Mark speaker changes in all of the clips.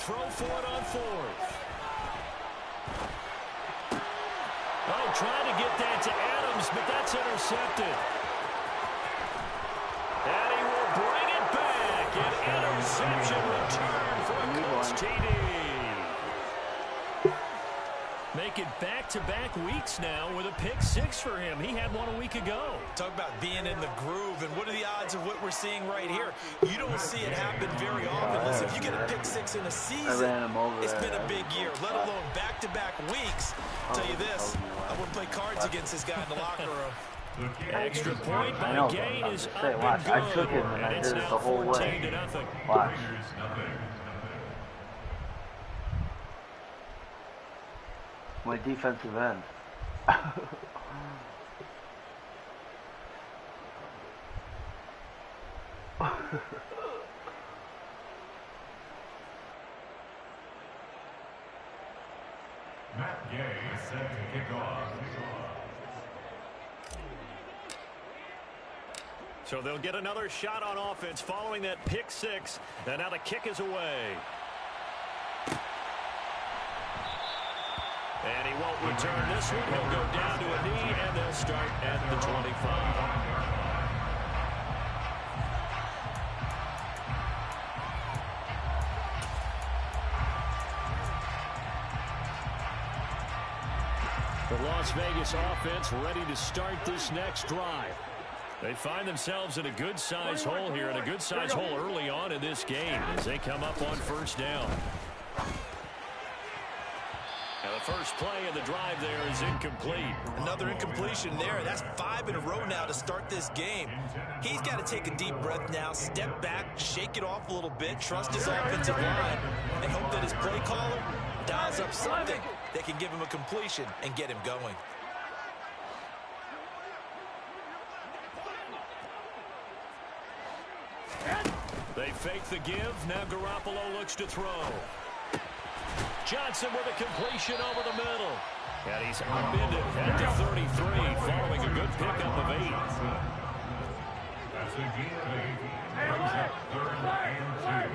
Speaker 1: throw for it on fourth. Oh, trying to get that to Adams, but that's intercepted. And he will bring it back. An interception return for a Colts TD. Make it back-to-back weeks now with a pick six for him. He had one a week ago.
Speaker 2: Talk about being in the groove, and what are the odds of what we're seeing right here? You don't see it happen very often. Listen, if you get a pick six in a season, it's been a big year, let alone back-to-back weeks. I'll tell you this, I wouldn't play cards against this guy in the locker room.
Speaker 1: Extra point by Gain is up and good.
Speaker 3: I took him and I did it the whole way. Watch. My defensive end.
Speaker 4: Matt Gay is set to kick off.
Speaker 1: So they'll get another shot on offense following that pick six. And now the kick is away. And he won't return this one. He'll go down to a knee, and they'll start at the 25. The Las Vegas offense ready to start this next drive. They find themselves in a good-sized hole here, and a good-sized hole early on in this game as they come up on first down. And the first play of the drive there is incomplete.
Speaker 2: Another incompletion there. That's 5 in a row now to start this game. He's got to take a deep breath now, step back, shake it off a little bit, trust his offensive line, and hope that his play caller dials up something that can give him a completion and get him going.
Speaker 1: They fake the give. Now Garoppolo looks to throw. Johnson with a completion over the middle. And he's upended at the 33 following a good pickup of 8.
Speaker 4: That's a gain of 8. Brings up 3rd and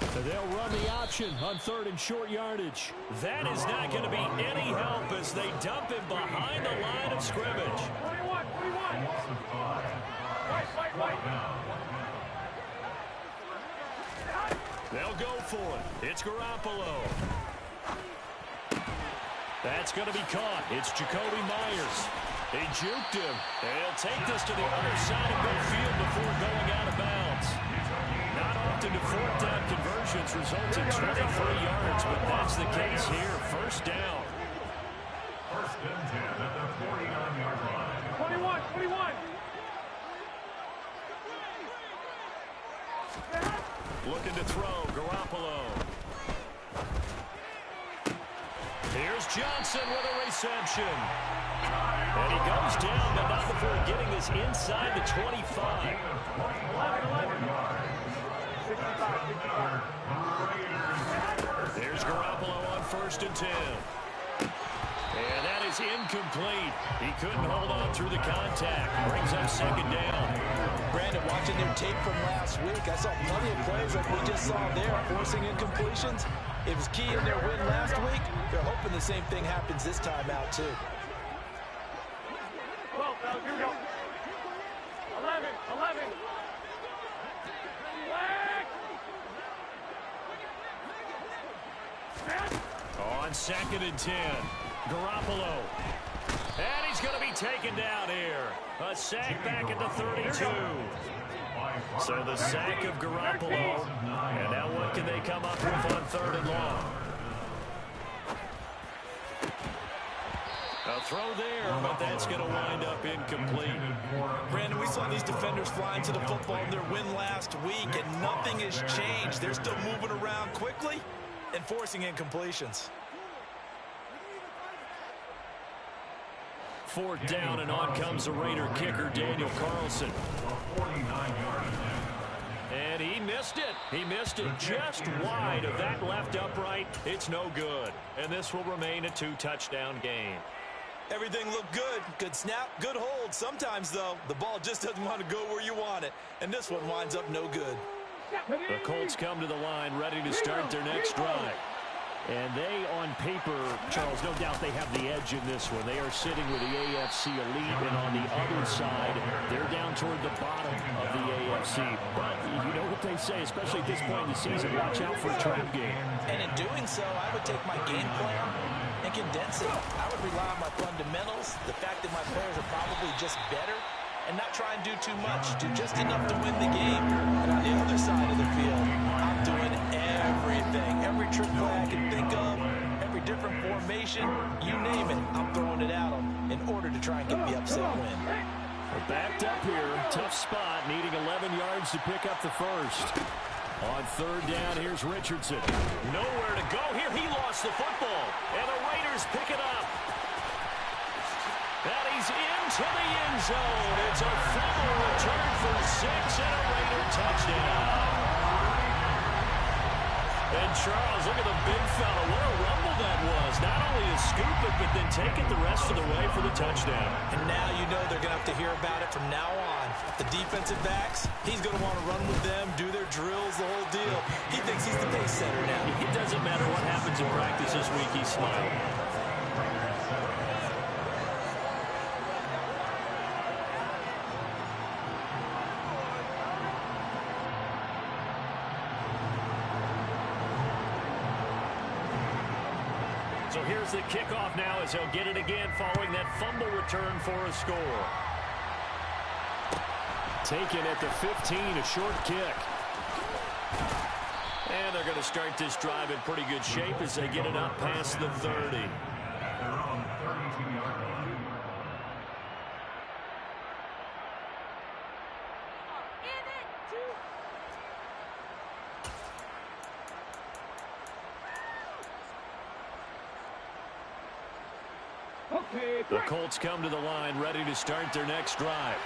Speaker 4: 2.
Speaker 1: So they'll run the option on 3rd and short yardage. That is not going to be any help as they dump him behind the line of scrimmage.
Speaker 4: 21.
Speaker 1: They'll go for it. It's Garoppolo. That's going to be caught. It's Jacoby Myers. He juked him. And he'll take this to the other side of midfield before going out of bounds. Not often do fourth down conversions result in 23 yards, but that's the case here. First down.
Speaker 4: 1st and 10 at the 49-yard line.
Speaker 5: 21.
Speaker 1: Looking to throw, Garoppolo. Here's Johnson with a reception. And he goes down, but not before getting this inside the 25. There's Garoppolo on 1st and 10. And that is incomplete. He couldn't hold on through the contact. Brings up 2nd down.
Speaker 2: Brandon, watching their tape from last week, I saw plenty of plays like we just saw there, forcing incompletions. It was key in their win last week. They're hoping the same thing happens this time out, too.
Speaker 5: Well, here we go. 11.
Speaker 1: On 2nd and 10. Garoppolo. And he's going to be taken down here. A sack back at the 32. So the sack of Garoppolo. And now what can they come up with on 3rd and long? A throw there, but that's going to wind up incomplete.
Speaker 2: Brandon, we saw these defenders fly into the football in their win last week, and nothing has changed. They're still moving around quickly and forcing incompletions.
Speaker 1: 4th down, and on comes the Raider kicker, Daniel Carlson. And he missed it. He missed it just wide of that left upright. It's no good. And this will remain a 2-touchdown game.
Speaker 2: Everything looked good. Good snap, good hold. Sometimes, though, the ball just doesn't want to go where you want it. And this one winds up no good.
Speaker 1: The Colts come to the line ready to start their next drive. And they, on paper, Charles, no doubt they have the edge in this one. They are sitting with the AFC elite, and on the other side, they're down toward the bottom of the AFC. But you know what they say, especially at this point in the season, watch out for a trap game.
Speaker 2: And in doing so, I would take my game plan and condense it. I would rely on my fundamentals, the fact that my players are probably just better, and not try and do too much, do just enough to win the game. And on the other side of the field, I'm doing everything, every trick play I can think of, every different formation, you name it, I'm throwing it at them in order to try and get the upset win.
Speaker 1: We're backed up here, tough spot, needing 11 yards to pick up the first. On third down, here's Richardson. Nowhere to go here. He lost the football, and the Raiders pick it up. And he's into the end zone. It's a fumble return for 6 and a Raider touchdown. And Charles, look at the big fella. What a rumble that was. Not only to scoop it, but then take it the rest of the way for the touchdown.
Speaker 2: And now you know they're going to have to hear about it from now on. The defensive backs, he's going to want to run with them, do their drills, the whole deal. He thinks he's the pace setter now.
Speaker 1: It doesn't matter what happens in practice this week. He's smiling. So here's the kickoff now as he'll get it again following that fumble return for a score. Taken at the 15, a short kick. And they're going to start this drive in pretty good shape as they get it up past the 30. The Colts come to the line ready to start their next drive.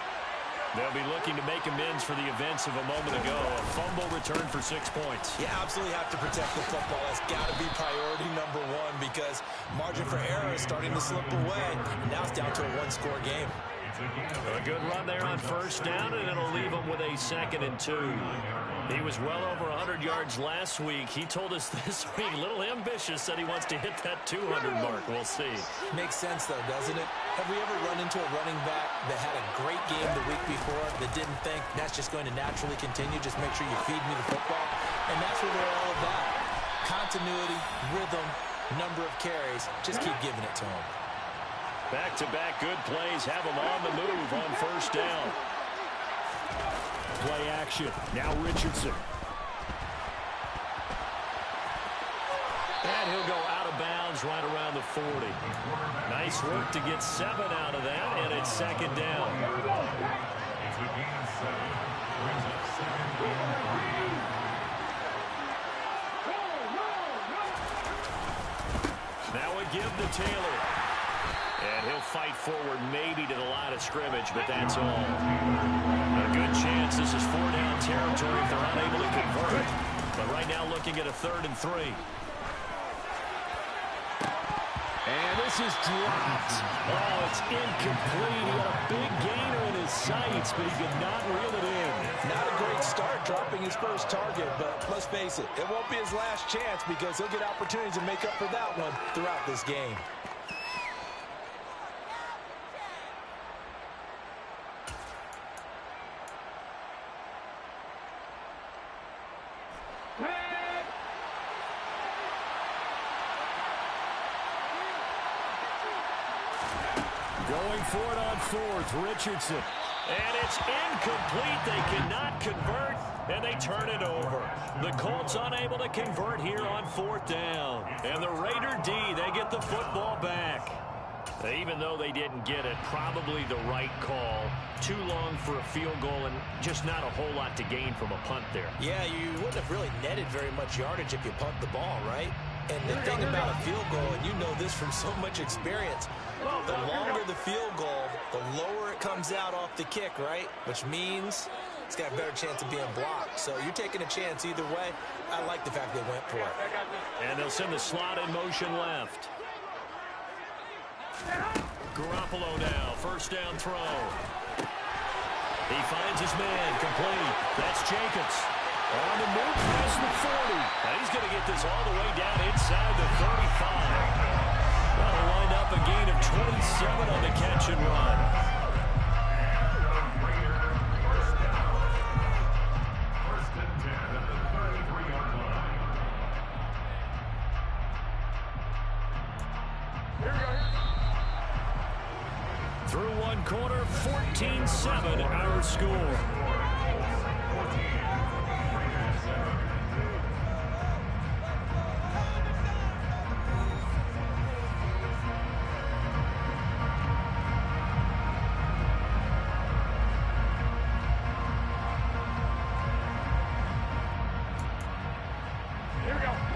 Speaker 1: They'll be looking to make amends for the events of a moment ago. A fumble return for 6 points.
Speaker 2: You absolutely have to protect the football. That's got to be priority number one because margin for error is starting to slip away. And now it's down to a one-score game.
Speaker 1: A good run there on first down, and it'll leave him with a 2nd and 2. He was well over 100 yards last week. He told us this week, a little ambitious, said he wants to hit that 200 mark. We'll see.
Speaker 2: Makes sense, though, doesn't it? Have we ever run into a running back that had a great game the week before that didn't think that's just going to naturally continue? Just make sure you feed me the football. And that's what we're all about. Continuity, rhythm, number of carries. Just keep giving it to him.
Speaker 1: Back-to-back good plays have him on the move on first down. Play action. Now Richardson. And he'll go out of bounds right around the 40. Nice work to get 7 out of that, and it's 2nd down.
Speaker 4: It's a gain of 7. Brings up 2nd and 3.
Speaker 1: Now a give to Taylor. And he'll fight forward maybe to the line of scrimmage, but that's all. A good chance this is 4-down territory if they're unable to convert. But right now looking at a 3rd and 3. And this is dropped. Oh, it's incomplete. He had a big gainer in his sights, but he could not reel it in.
Speaker 2: Not a great start dropping his first target, but let's face it, it won't be his last chance because he'll get opportunities to make up for that one throughout this game.
Speaker 1: Going for it on 4th, Richardson. And it's incomplete. They cannot convert, and they turn it over. The Colts unable to convert here on 4th down. And the Raider D, they get the football back. Even though they didn't get it, probably the right call. Too long for a field goal and just not a whole lot to gain from a punt there.
Speaker 2: Yeah, you wouldn't have really netted very much yardage if you punt the ball, right? And the thing about a field goal, and you know this from so much experience, the longer the field goal, the lower it comes out off the kick, right? Which means it's got a better chance of being blocked. So you're taking a chance either way. I like the fact they went for it.
Speaker 1: And they'll send the slot in motion left. Garoppolo now, first down throw. He finds his man, complete. That's Jacobs. On the move past the 40. And he's going to get this all the way down inside the 35. That'll wind up a gain of 27 on the catch and run.
Speaker 4: First and 10 at the 33-yard line.
Speaker 5: Here we go.
Speaker 1: Through one quarter, 14-7 our score.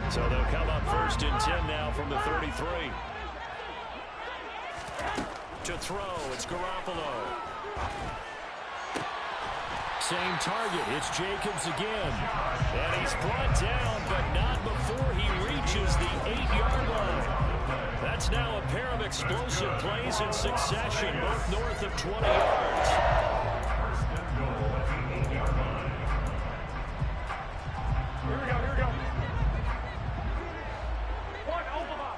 Speaker 1: So they'll come up first and 10 now from the 33. To throw, it's Garoppolo. Same target, it's Jacobs again. And he's brought down, but not before he reaches the 8-yard line. That's now a pair of explosive plays in succession, both north of 20 yards.
Speaker 4: First and goal at the 8-yard line.
Speaker 5: Here we go. Here we go. One, Omaha.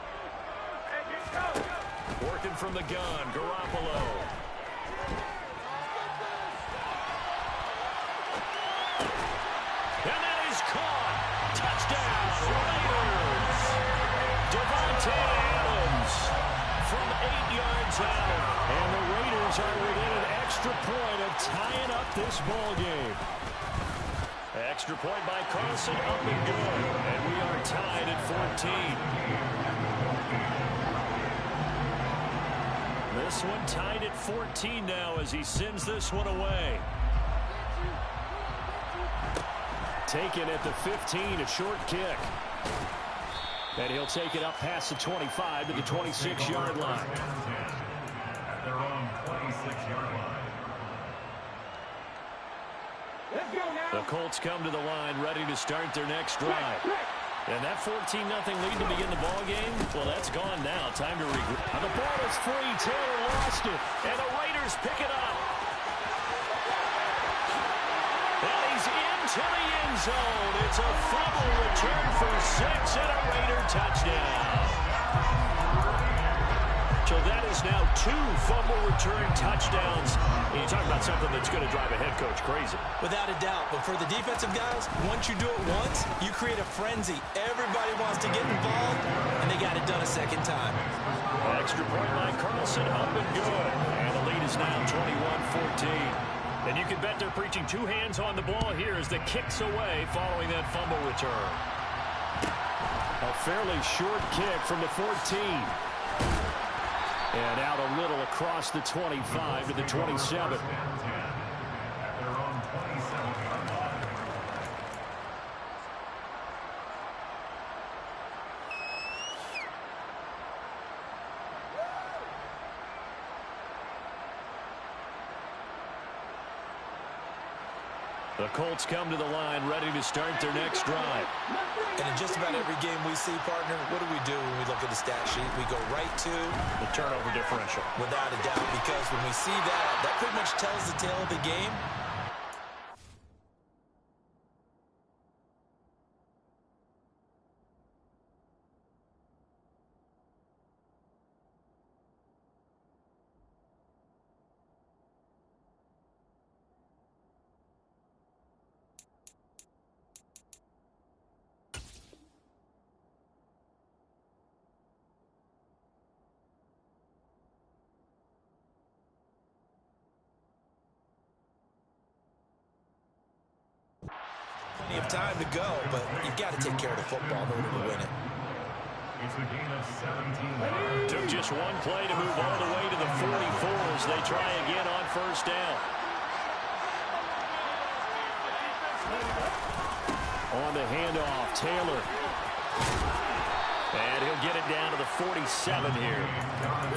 Speaker 5: And get go.
Speaker 1: Working from the gun, Garoppolo. And that is caught. Touchdown, Raiders. Devontae Adams from 8 yards out. And the Raiders are within an extra point of tying up this ball game. Extra point by Carlson, up and good. And we are tied at 14. This one tied at 14 now as he sends this one away. Taken at the 15, a short kick. And he'll take it up past the 25 to the 26-yard line.
Speaker 4: At their own 26-yard line.
Speaker 5: Let's go now.
Speaker 1: The Colts come to the line ready to start their next drive. And that 14-0 lead to begin the ball game, well, that's gone now. Time to regroup. And the ball is free. Taylor lost it. And the Raiders pick it up. And he's into the end zone. It's a fumble return for 6 and a Raider touchdown. So that is now 2 fumble return touchdowns. And you talk about something that's going to drive a head coach crazy.
Speaker 2: Without a doubt. But for the defensive guys, once you do it once, you create a frenzy. Everybody wants to get involved, and they got it done a second time.
Speaker 1: Extra point by Carlson, up and good. And the lead is now 21-14. And you can bet they're preaching 2 hands on the ball here as the kick's away following that fumble return. A fairly short kick from the 14. And out a little across the 25 to the 27.
Speaker 4: At their own 27-yard line.
Speaker 1: The Colts come to the line ready to start their next drive.
Speaker 2: And in just about every game we see, partner, what do when we look at the stat sheet? We go right to
Speaker 1: The turnover differential.
Speaker 2: without a doubt, because when we see that, that pretty much tells the tale of the game. Plenty of time to go, but you've got to take care of the football in order to win it.
Speaker 4: It's a gain of 17 yards.
Speaker 1: Took just one play to move all the way to the 44s. They try again on first down. On the handoff, Taylor. And he'll get it down to the 47 here.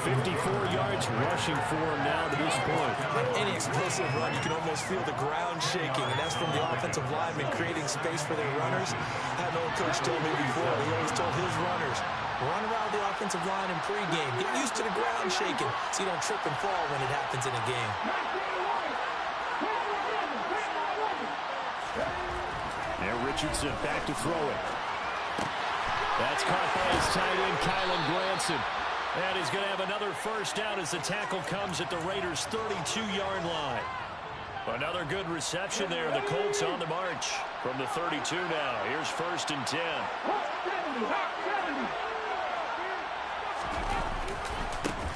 Speaker 1: 54 yards rushing for him now to this point.
Speaker 2: Any explosive run, you can almost feel the ground shaking, and that's from the offensive linemen creating space for their runners. I had an old coach told me before, he always told his runners, Run around the offensive line in pregame. Get used to the ground shaking so you don't trip and fall when it happens in a game.
Speaker 1: And Richardson back to throw it. That's caught by his tight end, Kylan Granson. And he's going to have another first down as the tackle comes at the Raiders' 32-yard line. Another good reception there. The Colts on the march from the 32 now. Here's 1st and 10.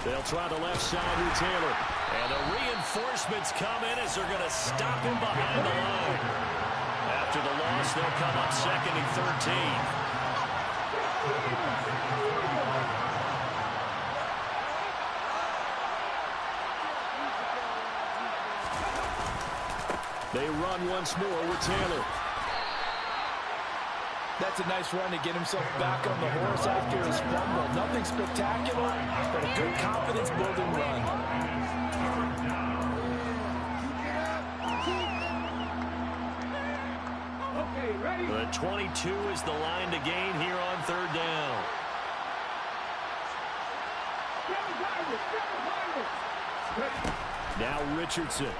Speaker 1: They'll try the left side with Taylor. And the reinforcements come in as they're going to stop him behind the line. After the loss, they'll come up 2nd and 13. They run once more with Taylor.
Speaker 2: That's a nice run to get himself back on the horse after his fumble. Nothing spectacular, but a good confidence-building run.
Speaker 1: The 22 is the line to gain here on 3rd down. Now Richardson.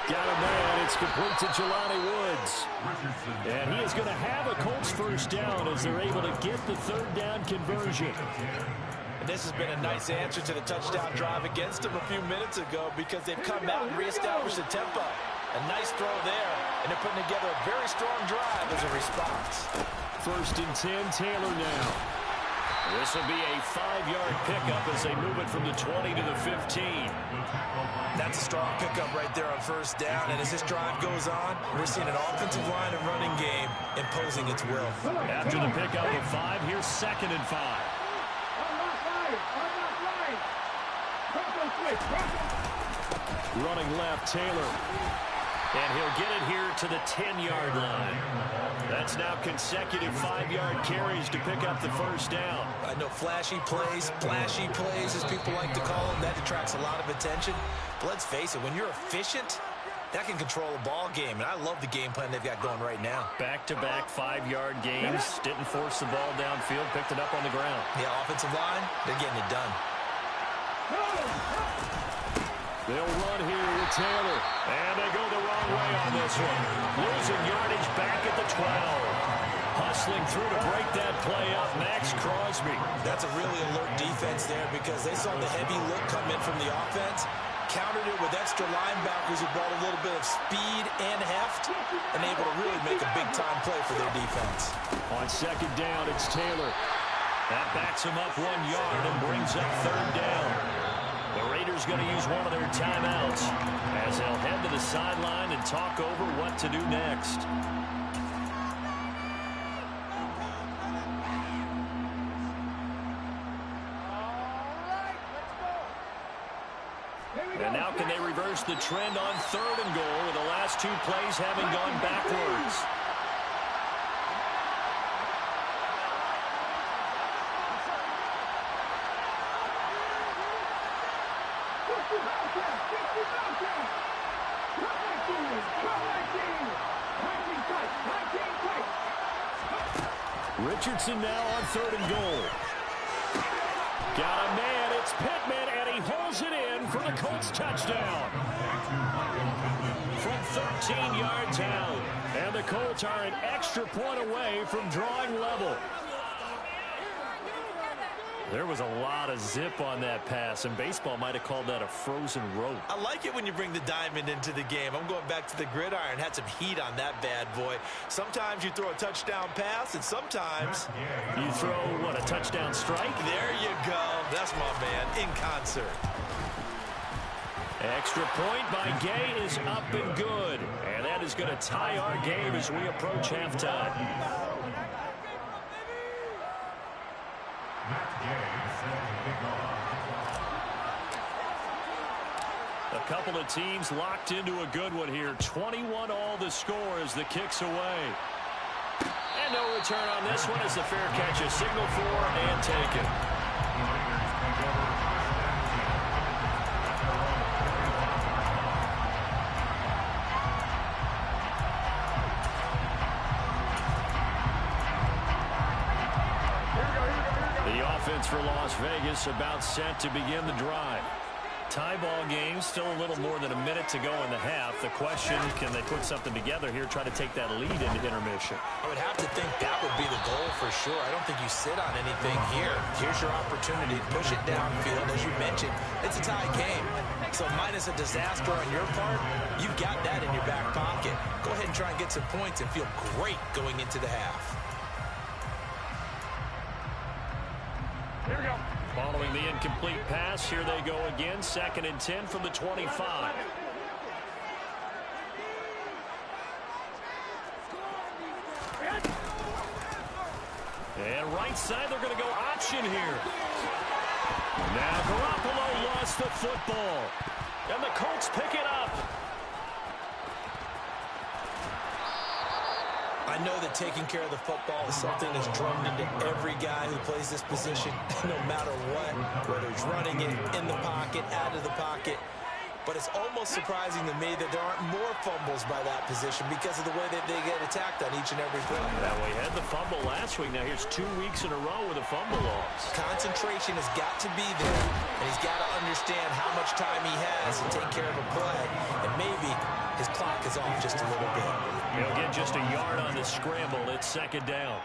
Speaker 1: Got a man. It's complete to Jelani Woods. And he is going to have a Colts first down as they're able to get the 3rd down conversion.
Speaker 2: And this has been a nice answer to the touchdown drive against them a few minutes ago because they've come out and reestablished the tempo. A nice throw there, and they're putting together a very strong drive as a response.
Speaker 1: 1st and 10, Taylor now. This will be a 5-yard pickup as they move it from the 20 to the 15.
Speaker 2: That's a strong pickup right there on 1st down, and as this drive goes on, we're seeing an offensive line and running game imposing its will.
Speaker 1: After the pickup of 5, here's 2nd and 5. Running left, Taylor. And he'll get it here to the 10-yard line. That's now consecutive 5-yard carries to pick up the first down.
Speaker 2: I know flashy plays, as people like to call them, that attracts a lot of attention. But let's face it, when you're efficient, that can control a ball game. And I love the game plan they've got going right now.
Speaker 1: Back-to-back 5-yard gains. Didn't force the ball downfield, picked it up on the ground.
Speaker 2: Yeah, offensive line, they're getting it done.
Speaker 1: They'll run here with Taylor. And they go the wrong way on this one. Losing yardage back at the 12. Hustling through to break that play up, Max Crosby.
Speaker 2: That's a really alert defense there because they saw the heavy look come in from the offense, countered it with extra linebackers who brought a little bit of speed and heft, and able to really make a big-time play for their defense.
Speaker 1: On 2nd down, it's Taylor. That backs him up 1 yard and brings up 3rd down. The Raiders going to use one of their timeouts as they'll head to the sideline and talk over what to do next. And now can they reverse the trend on 3rd and goal with the last 2 plays having gone backwards? Richardson now on 3rd and goal. Got a man, it's Pittman, and he holds it in for the Colts touchdown. From 13 yards out. And the Colts are an extra point away from drawing level. There was a lot of zip on that pass, and baseball might have called that a frozen rope.
Speaker 2: I like it when you bring the diamond into the game. I'm going back to the gridiron. Had some heat on that bad boy. Sometimes you throw a touchdown pass, and sometimes
Speaker 1: you throw, what, a touchdown strike?
Speaker 2: There you go. That's my man, in concert.
Speaker 1: Extra point by Gay is up and good. And that is going to tie our game as we approach halftime. A couple of teams locked into a good one here. 21 all the score as the kick's away. And no return on this one as the fair catch is signaled for and taken. offense for Las Vegas about set to begin the drive. Tie ball game, still a little more than a minute to go in the half. The question, can they put something together here, try to take that lead into intermission?
Speaker 2: I would have to think that would be the goal for sure. I don't think you sit on anything here. Here's your opportunity. Push it downfield. As you mentioned, it's a tie game. So minus a disaster on your part, you've got that in your back pocket. Go ahead and try and get some points and feel great going into the half.
Speaker 5: Here we go.
Speaker 1: Following the incomplete pass, here they go again. 2nd and 10 from the 25. And right side, they're going to go option here. Now Garoppolo lost the football. And the Colts pick it up.
Speaker 2: I know that taking care of the football is something that's drummed into every guy who plays this position, no matter what, whether he's running it, in the pocket, out of the pocket. But it's almost surprising to me that there aren't more fumbles by that position because of the way that they get attacked on each and every play.
Speaker 1: Now, we had the fumble last week. Now, here's 2 weeks in a row with a fumble loss.
Speaker 2: Concentration has got to be there, and he's got to understand how much time he has to take care of a play, and maybe his clock is off just a little bit.
Speaker 1: He'll get just a yard on the scramble. It's 2nd down.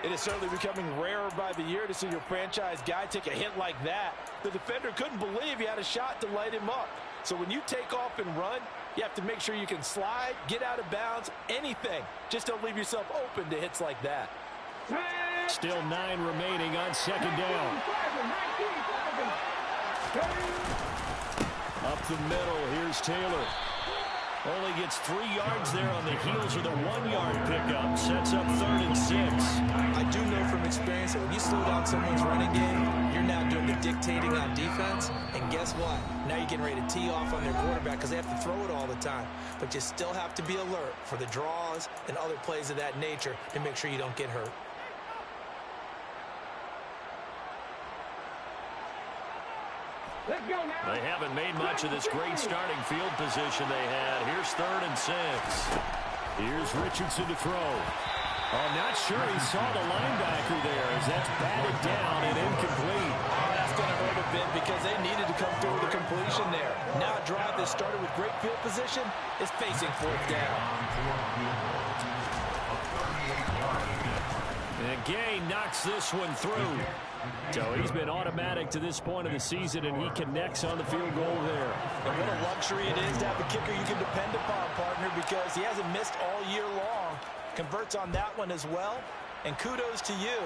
Speaker 6: It is certainly becoming rarer by the year to see your franchise guy take a hit like that. The defender couldn't believe he had a shot to light him up. So when you take off and run, you have to make sure you can slide, get out of bounds, anything. Just don't leave yourself open to hits like that.
Speaker 1: Still 9 remaining on 2nd down. Up the middle, here's Taylor. Only gets 3 yards there on the heels of the 1-yard pickup. Sets up 3rd and 6.
Speaker 2: I do know from experience that when you slow down someone's running game, you're now doing the dictating on defense. And guess what? Now you're getting ready to tee off on their quarterback because they have to throw it all the time. But you still have to be alert for the draws and other plays of that nature to make sure you don't get hurt.
Speaker 5: Let's go now.
Speaker 1: They haven't made much of this great starting field position they had. Here's 3rd and 6. Here's Richardson to throw. I'm not sure he saw the linebacker there as that's batted down and incomplete.
Speaker 6: Oh, that's going to hurt a bit because they needed to come through with a completion there. Now a drive that started with great field position is facing 4th down.
Speaker 1: And Gay knocks this one through. So he's been automatic to this point of the season, and he connects on the field goal there.
Speaker 6: And what a luxury it is to have a kicker you can depend upon, partner, because he hasn't missed all year long. Converts on that one as well. And kudos to you.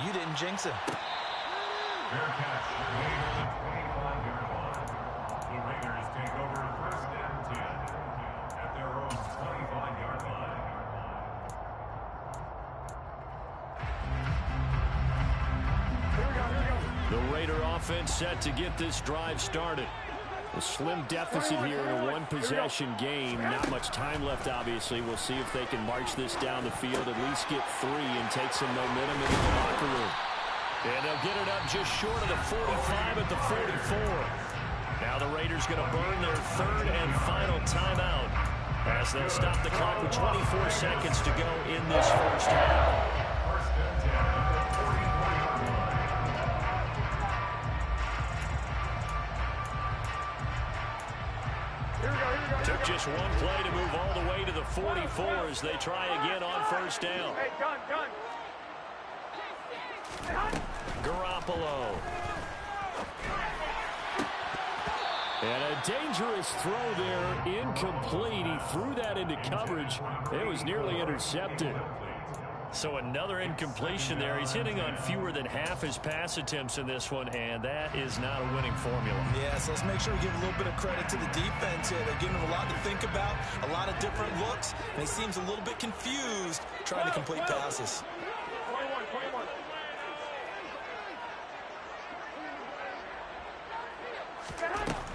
Speaker 6: You didn't jinx him.
Speaker 4: Fair catch. Made on the 25-yard line. The Raiders take over 1st and 10 at their own 25-yard line.
Speaker 1: The Raider offense set to get this drive started. A slim deficit here in a one-possession game. Not much time left, obviously. We'll see if they can march this down the field, at least get 3 and take some momentum into the locker room. And they'll get it up just short of the 45 at the 44. Now the Raiders going to burn their 3rd and final timeout as they'll stop the clock with 24 seconds to go in this first half.
Speaker 4: 1st and 10 at the 44-yard line.
Speaker 1: Took just one play to move all the way to the 44 as they try again on 1st down.
Speaker 5: Hey, done.
Speaker 1: Garoppolo. And a dangerous throw there, incomplete. He threw that into coverage. It was nearly intercepted. So another incompletion there. He's hitting on fewer than half his pass attempts in this one, and that is not a winning formula.
Speaker 2: Yeah, so let's make sure we give a little bit of credit to the defense here. They're giving him a lot to think about, a lot of different looks, and he seems a little bit confused trying to complete passes.
Speaker 5: 21.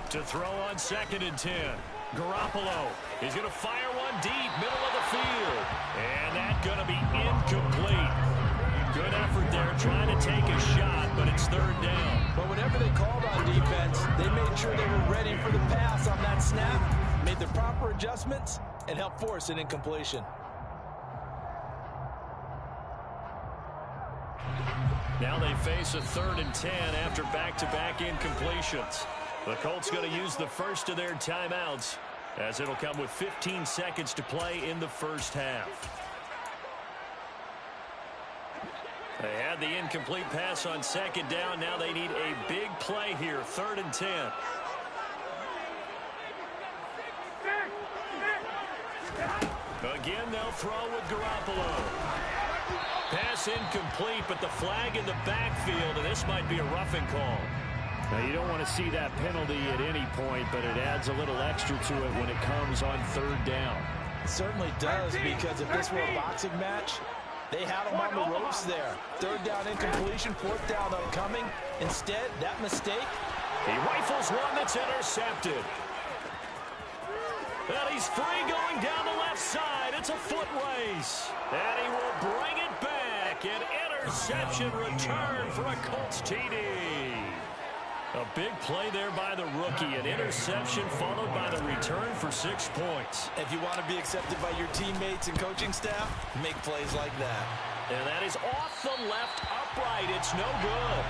Speaker 1: To throw on 2nd and 10. Garoppolo is going to fire one deep, middle of the field. And that's going to be incomplete. Good effort there, trying to take a shot, but it's 3rd down.
Speaker 6: But whenever they called on defense, they made sure they were ready for the pass on that snap, made the proper adjustments, and helped force an incompletion.
Speaker 1: Now they face a 3rd and 10 after back-to-back incompletions. The Colts going to use the first of their timeouts, as it'll come with 15 seconds to play in the first half. They had the incomplete pass on 2nd down. Now they need a big play here, 3rd and 10. Again, they'll throw with Garoppolo. Pass incomplete, but the flag in the backfield, and this might be a roughing call.
Speaker 7: Now, you don't want to see that penalty at any point, but it adds a little extra to it when it comes on 3rd down.
Speaker 6: It certainly does, because if this were a boxing match, they had him on the ropes there. 3rd down incompletion, 4th down upcoming. Instead, that mistake.
Speaker 1: He rifles one that's intercepted. And he's free going down the left side. It's a foot race. And he will bring it back. An interception return for a Colts TD. A big play there by the rookie. An interception followed by the return for 6 points.
Speaker 6: If you want to be accepted by your teammates and coaching staff, make plays like that.
Speaker 1: And that is off the left upright. It's no good.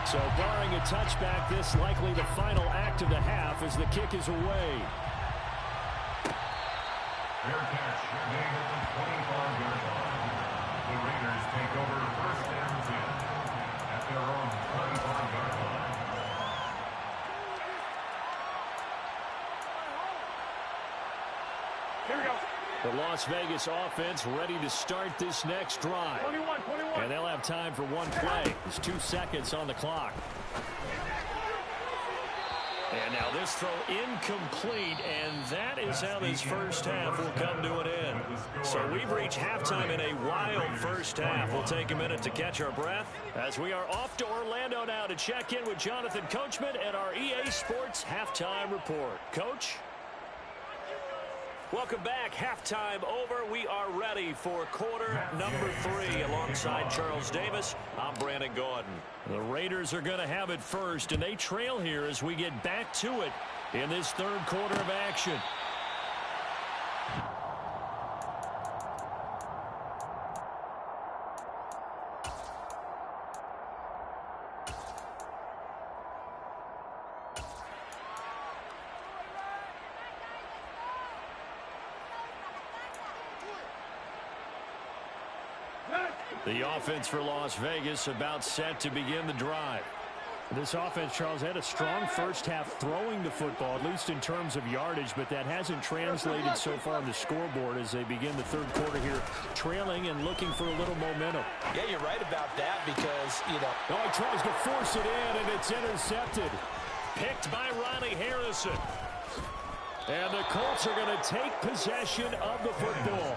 Speaker 7: So barring a touchback, this likely the final act of the half as the kick is away.
Speaker 4: Fair catch made at the 25-yard line. The Raiders take over 1st and 10 at their own 25-yard line.
Speaker 5: Here we go.
Speaker 7: The Las Vegas offense ready to start this next drive.
Speaker 5: 21.
Speaker 7: And they'll have time for one play. There's 2 seconds on the clock.
Speaker 1: And now this throw incomplete, and that is how this first half will come to an end. So we've reached halftime in a wild first half. We'll take a minute to catch our breath as we are off to Orlando now to check in with Jonathan Coachman and our EA Sports Halftime Report. Coach? Welcome back. Halftime over. We are ready for quarter number 3. Alongside Charles Davis, I'm Brandon Gaudin. The Raiders are going to have it first, and they trail here as we get back to it in this 3rd quarter of action. The offense for Las Vegas about set to begin the drive.
Speaker 7: This offense, Charles, had a strong first half throwing the football, at least in terms of yardage, but that hasn't translated so far on the scoreboard as they begin the 3rd quarter here, trailing and looking for a little momentum.
Speaker 6: Yeah, you're right about that because, you know.
Speaker 7: Oh, he tries to force it in, and it's intercepted.
Speaker 1: Picked by Ronnie Harrison.
Speaker 7: And the Colts are going to take possession of the football.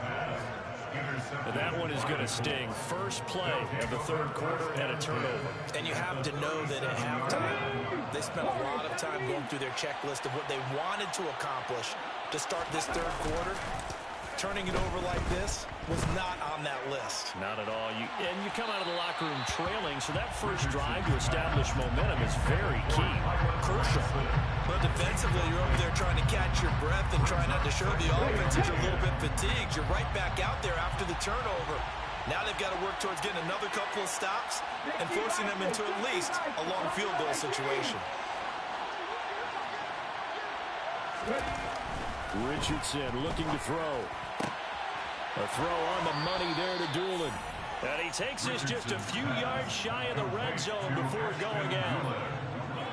Speaker 1: And that one is going to sting. First play of the 3rd quarter and a turnover.
Speaker 6: And you have to know that at halftime, they spent a lot of time going through their checklist of what they wanted to accomplish to start this 3rd quarter. Turning it over like this was not on that list.
Speaker 1: Not at all. And you come out of the locker room trailing, so that first drive to establish momentum is very key.
Speaker 6: Crucial. But defensively, you're over there trying to catch your breath and trying not to show the offense that you're a little bit fatigued. You're right back out there after the turnover. Now they've got to work towards getting another couple of stops and forcing them into at least a long field goal situation.
Speaker 7: Richardson looking to throw. A throw on the money there to Doolin.
Speaker 1: And he takes this just a few yards shy of the red zone before going out.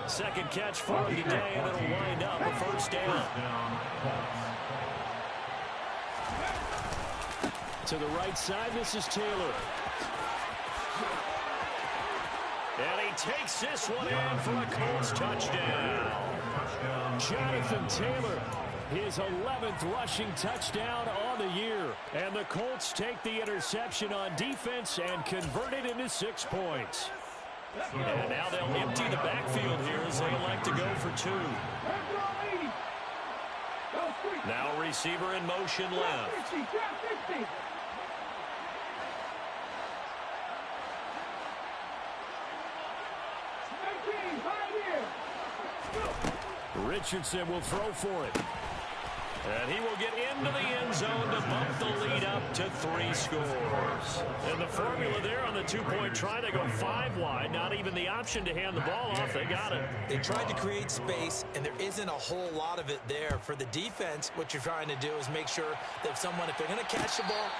Speaker 1: Second catch for him today, and it'll wind up a first down.
Speaker 7: To the right side, this is Taylor.
Speaker 1: And he takes this one in for a Colts touchdown.
Speaker 7: Jonathan Taylor, his 11th rushing touchdown on the year. And the Colts take the interception on defense and convert it into 6 points.
Speaker 1: And now they'll empty the backfield here as they elect to go for 2. Now receiver in motion left.
Speaker 7: Richardson will throw for it.
Speaker 1: And he will get into the end zone to bump the lead up to 3 scores. And the formula there on the two-point try, they go 5 wide. Not even the option to hand the ball off. They got it.
Speaker 2: They tried to create space, and there isn't a whole lot of it there. For the defense, what you're trying to do is make sure that if they're going to catch the ball,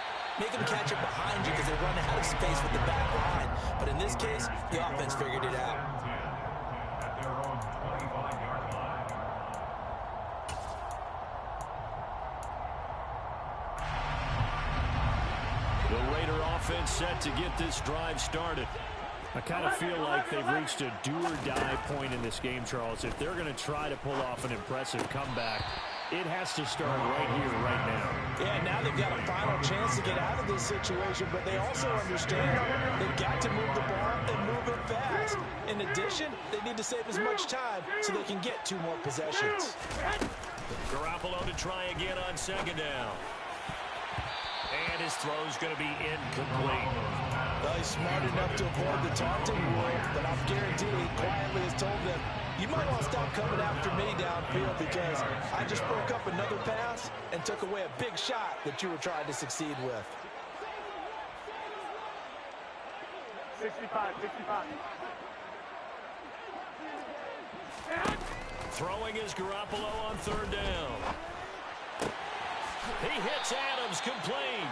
Speaker 2: make them catch it behind you because they run out of space with the back line. But in this case, the offense figured it out.
Speaker 4: At their own 25-yard line.
Speaker 1: The Raider offense set to get this drive started.
Speaker 7: I kind of feel like they've reached a do-or-die point in this game, Charles. If they're going to try to pull off an impressive comeback, it has to start right here, right now.
Speaker 6: Yeah, now they've got a final chance to get out of this situation, but they also understand they've got to move the ball and move it fast. In addition, they need to save as much time so they can get 2 more possessions.
Speaker 1: Garoppolo to try again on second down. And his throw's going to be incomplete.
Speaker 6: Well, he's smart enough to avoid the taunting rule, but I'm guaranteed he quietly has told them, you might want to stop coming after me downfield because I just broke up another pass and took away a big shot that you were trying to succeed with.
Speaker 5: 65.
Speaker 1: Throwing is Garoppolo on third down. He hits Adams complete.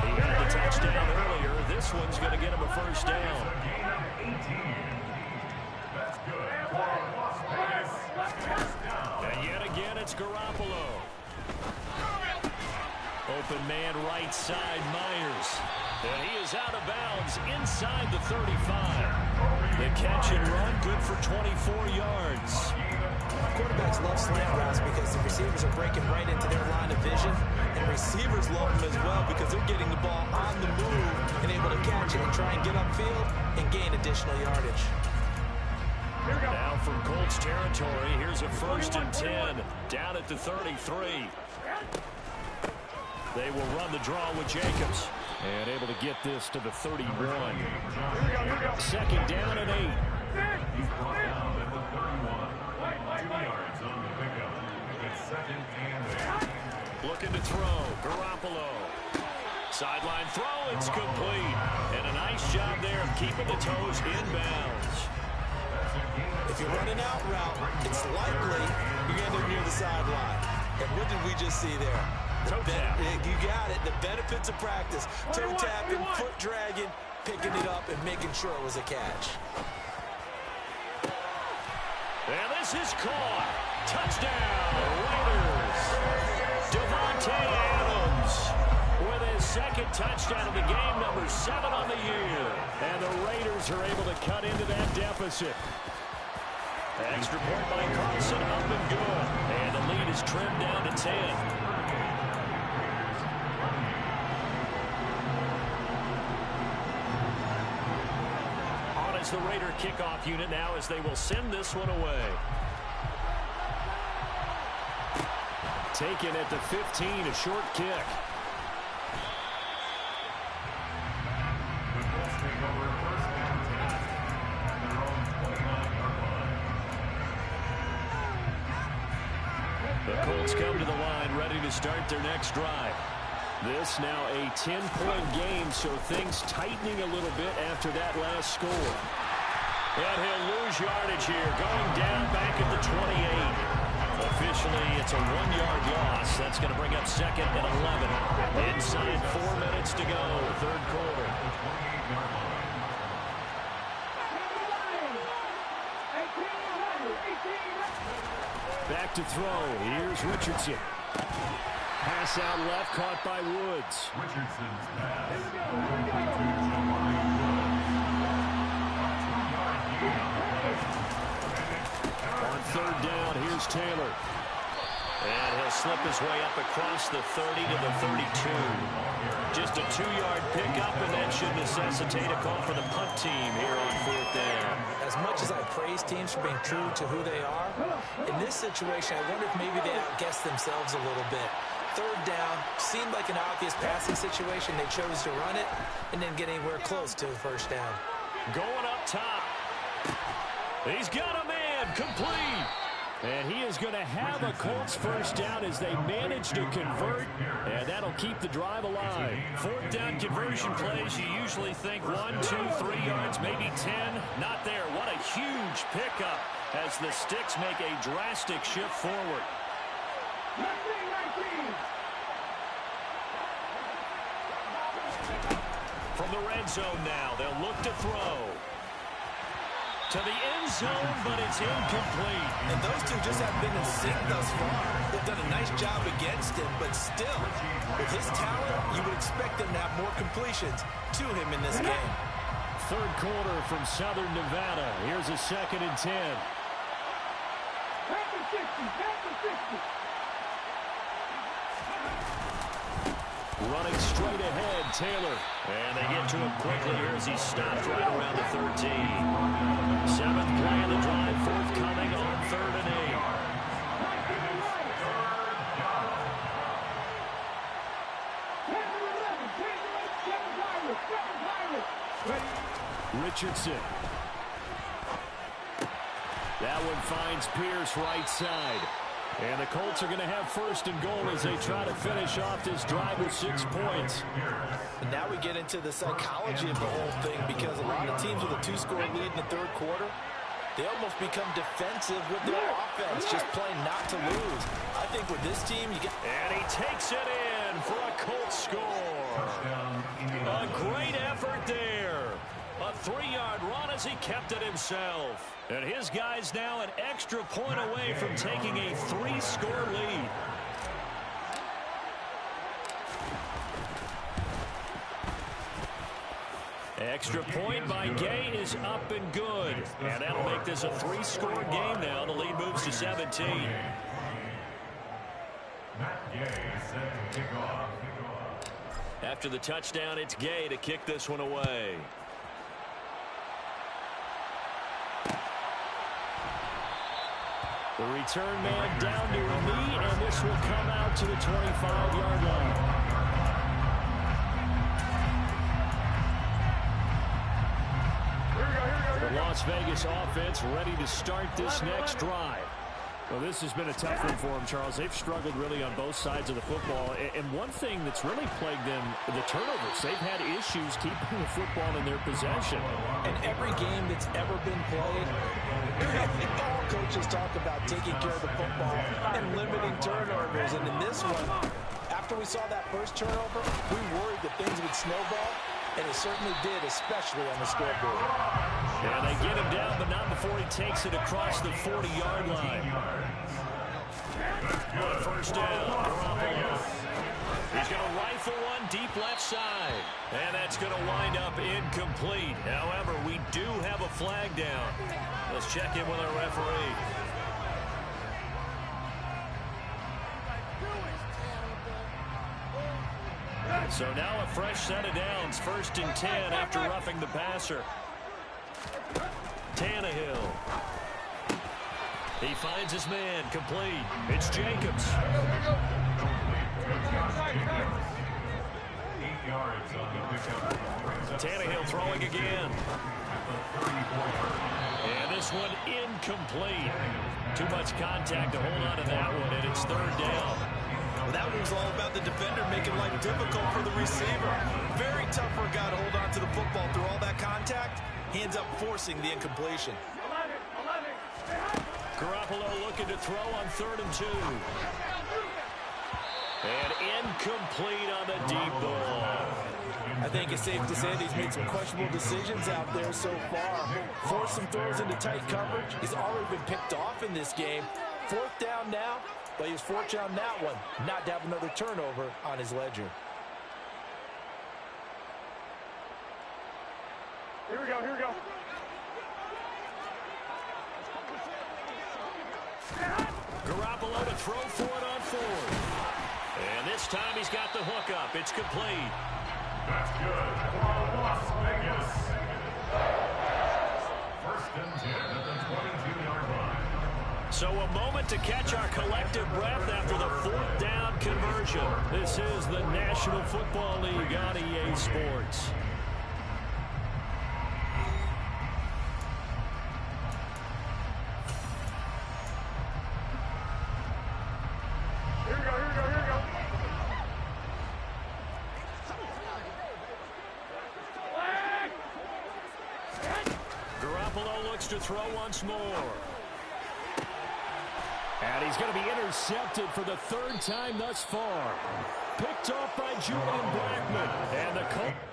Speaker 1: He had the touchdown earlier. This one's going to get him a first down.
Speaker 4: Gain of 18. That's good for a Las Vegas first down.
Speaker 1: And yet again, it's Garoppolo. Open man right side, Myers. And he is out of bounds inside the 35. The catch and run, good for 24 yards.
Speaker 2: Quarterbacks love slant routes because the receivers are breaking right into their line of vision, and receivers love them as well because they're getting the ball on the move and able to catch it and try and get upfield and gain additional yardage.
Speaker 1: Now from Colts territory, here's a 1st and 10 down at the 33. They will run the draw with Jacobs. And able to get this to the 31. 2nd down and 8.
Speaker 4: He's brought down at the 31. 2 yards on the pickup. It's 2nd and 8.
Speaker 1: Looking to throw. Garoppolo. Sideline throw. It's complete. And a nice job there of keeping the toes inbounds.
Speaker 2: If you run an out route, it's likely you're going to end up near the sideline. And what did we just see there?
Speaker 1: Toe tap.
Speaker 2: You got it. The benefits of practice. Toe tapping, foot dragging, picking it up, and making sure it was a catch.
Speaker 1: And this is caught. Touchdown, Raiders. Davante Adams with his 2nd touchdown of the game, number 7 on the year. And the Raiders are able to cut into that deficit. Extra point by Carlson, up and good. And the lead is trimmed down to 10. As the Raider kickoff unit now as they will send this one away. Taken at the 15, a short kick.
Speaker 4: The Colts take over 1st and 10 at their own 29-yard line.
Speaker 1: The Colts come to the line ready to start their next drive. This now a 10-point game, so things tightening a little bit after that last score. And he'll lose yardage here, going down back at the 28. Officially, it's a 1-yard loss. That's going to bring up 2nd and 11. Inside 4 minutes to go, 3rd quarter.
Speaker 7: Back to throw. Here's Richardson. Pass out left, caught by Woods.
Speaker 4: Richardson's pass. Complete to Jabari Woods.
Speaker 1: On 3rd down, here's Taylor. And he'll slip his way up across the 30 to the 32. Just a 2-yard pickup, and that should necessitate a call for the punt team here on 4th down.
Speaker 2: As much as I praise teams for being true to who they are, in this situation, I wonder if maybe they outguessed themselves a little bit. 3rd down, seemed like an obvious passing situation. They chose to run it and didn't get anywhere close to a 1st down.
Speaker 1: Going up top. He's got a man, complete.
Speaker 7: And he is going to have a Colts first down as they manage to convert, and that'll keep the drive alive.
Speaker 1: Fourth down conversion plays, you usually think 1, 2, 3 yards, maybe 10. Not there. What a huge pickup as the Sticks make a drastic shift forward.
Speaker 5: 19.
Speaker 1: From the red zone now, they'll look to throw. To the end zone, but it's incomplete.
Speaker 2: And those two just haven't been in sync thus far. They've done a nice job against him, but still, with his talent, you would expect them to have more completions to him in this game.
Speaker 7: Third quarter from Southern Nevada. Here's a 2nd and 10.
Speaker 5: Back to 60.
Speaker 7: Running straight ahead, Taylor.
Speaker 1: And they get to him quickly here as he stopped right around the 13. 7th play of the drive, forthcoming on 3rd and
Speaker 7: 8. Richardson. That one finds Pierce right side. And the Colts are going to have 1st and goal as they try to finish off this drive with 6 points.
Speaker 6: And now we get into the psychology of the whole thing, because a lot of teams with a 2-score lead in the 3rd quarter, they almost become defensive with their offense, just playing not to lose. I think with this team, you get...
Speaker 1: And he takes it in for a Colts score. A great effort there. A 3-yard run as he kept it himself. And his guys now an extra point away from taking a 3-score lead. Extra point by Gay is up and good. And that'll make this a 3-score game now. The lead moves to 17. After the touchdown, it's Gay to kick this one away.
Speaker 7: The return man down to a knee, and this will come out to the 25-yard line. The Las Vegas offense ready to start this next drive. Well, this has been a tough one for them, Charles. They've struggled really on both sides of the football. And one thing that's really plagued them, the turnovers. They've had issues keeping the football in their possession.
Speaker 6: And every game that's ever been played, all coaches talk about taking care of the football and limiting turnovers. And in this one, after we saw that first turnover, we worried that things would snowball. And it certainly did, especially on the scoreboard.
Speaker 1: And they get him down, but not before he takes it across the 40-yard line. First down, Garoppolo. He's going to rifle one deep left side. And that's going to wind up incomplete. However, we do have a flag down. Let's check in with our referee. So now a fresh set of downs. 1st and 10 after roughing the passer. Tannehill. He finds his man, complete. It's Jacobs.
Speaker 4: 8 yards on the pickup.
Speaker 1: Tannehill throwing again. And this one incomplete. Too much contact to hold on to that one, and it's 3rd down.
Speaker 2: Well, that one was all about the defender making life difficult for the receiver. Very tough for a guy to hold on to the football through all that contact. He ends up forcing the incompletion.
Speaker 5: 11.
Speaker 1: Garoppolo looking to throw on 3rd and 2. And incomplete on the deep ball.
Speaker 6: I think it's safe to say that he's made some questionable decisions out there so far. Forced some throws into tight coverage. He's already been picked off in this game. 4th down now, but he was fortunate on that one not to have another turnover on his ledger.
Speaker 5: Here we go.
Speaker 1: Garoppolo to throw for it on 4th. And this time he's got the hook up. It's complete.
Speaker 4: That's good for Las Vegas. 1st and 10 at the 22-yard line.
Speaker 1: So a moment to catch our collective breath after the 4th down conversion. This is the National Football League on EA Sports. Garoppolo looks to throw once more.
Speaker 7: And he's going to be intercepted for the third time thus far. Picked off by Julian Blackmon. And the Colts